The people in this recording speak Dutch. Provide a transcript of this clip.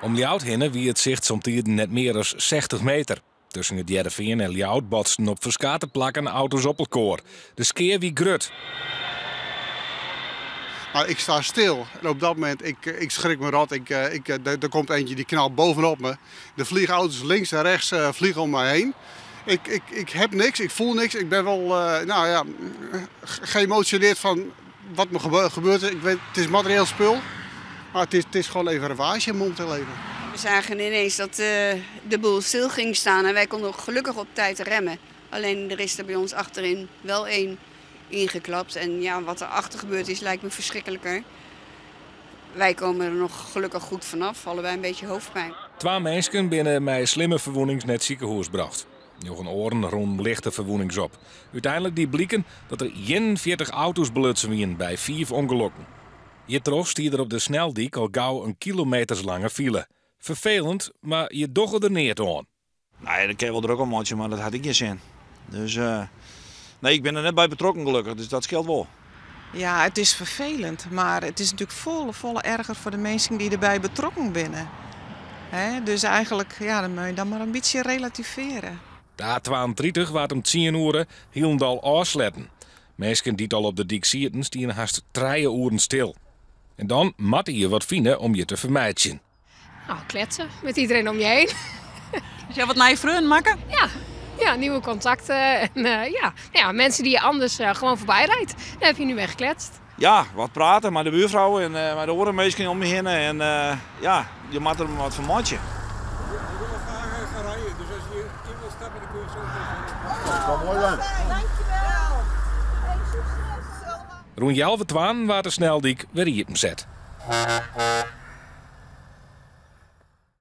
Om Ljout hinnen wie het zicht somtijds net meer dan 60 meter. Tussen het Jereveen en Ljout botsten op verschate plakken auto's op elkaar. De skeer wie grut. Nou, ik sta stil en op dat moment, ik schrik me rot. Er komt eentje die knalt bovenop me. Er vliegen auto's links en rechts vliegen om mij heen. Ik heb niks, ik voel niks. Ik ben wel geëmotioneerd van wat me gebeurt. Ik weet, het is materieel spul, maar het is gewoon even ravage momenteel even. We zagen ineens dat de boel stil ging staan en wij konden gelukkig op tijd remmen. Alleen er is er bij ons achterin wel één ingeklapt. En ja, wat er achter gebeurd is, lijkt me verschrikkelijker. Wij komen er nog gelukkig goed vanaf, allebei een beetje hoofdpijn. 2 mensen binnen met slimme verwoenings net ziekenhuis bracht. Nog een oren rond lichte verwoenings op. Uiteindelijk die blikken dat er 41 auto's belutsen wien bij 4 ongelukken. Je trof stier er op de sneldiek al gauw een kilometerslange file. Vervelend, maar je dogge er neer aan. Nee, dat kan je wel druk om, maar dat had ik geen zin. Dus nee, ik ben er net bij betrokken gelukkig, dus dat scheelt wel. Ja, het is vervelend, maar het is natuurlijk volle erger voor de mensen die erbij betrokken zijn. Dus eigenlijk, ja, dan moet je dan maar een beetje relativeren. De A32 waard om 10 uur Hielendal afsletten. Mensen die al op de dik zitten, stien haast 3 uren stil. En dan mat je wat vinden om je te vermijden. Nou, kletsen met iedereen om je heen. Dus jij wat naar je vrienden maken? Ja, nieuwe contacten. En ja, mensen die je anders gewoon voorbij rijdt. Daar heb je nu mee gekletst. Ja, wat praten met de buurvrouwen en met de andere mensen om me heen. En ja, je moet er wat van matje. Ik wil nog graag gaan rijden, dus als je in wil stappen, dan kun je zo. Dat is wel mooi dan. Dankjewel. Rond 11:12 waar de sneldiek weer hier zet.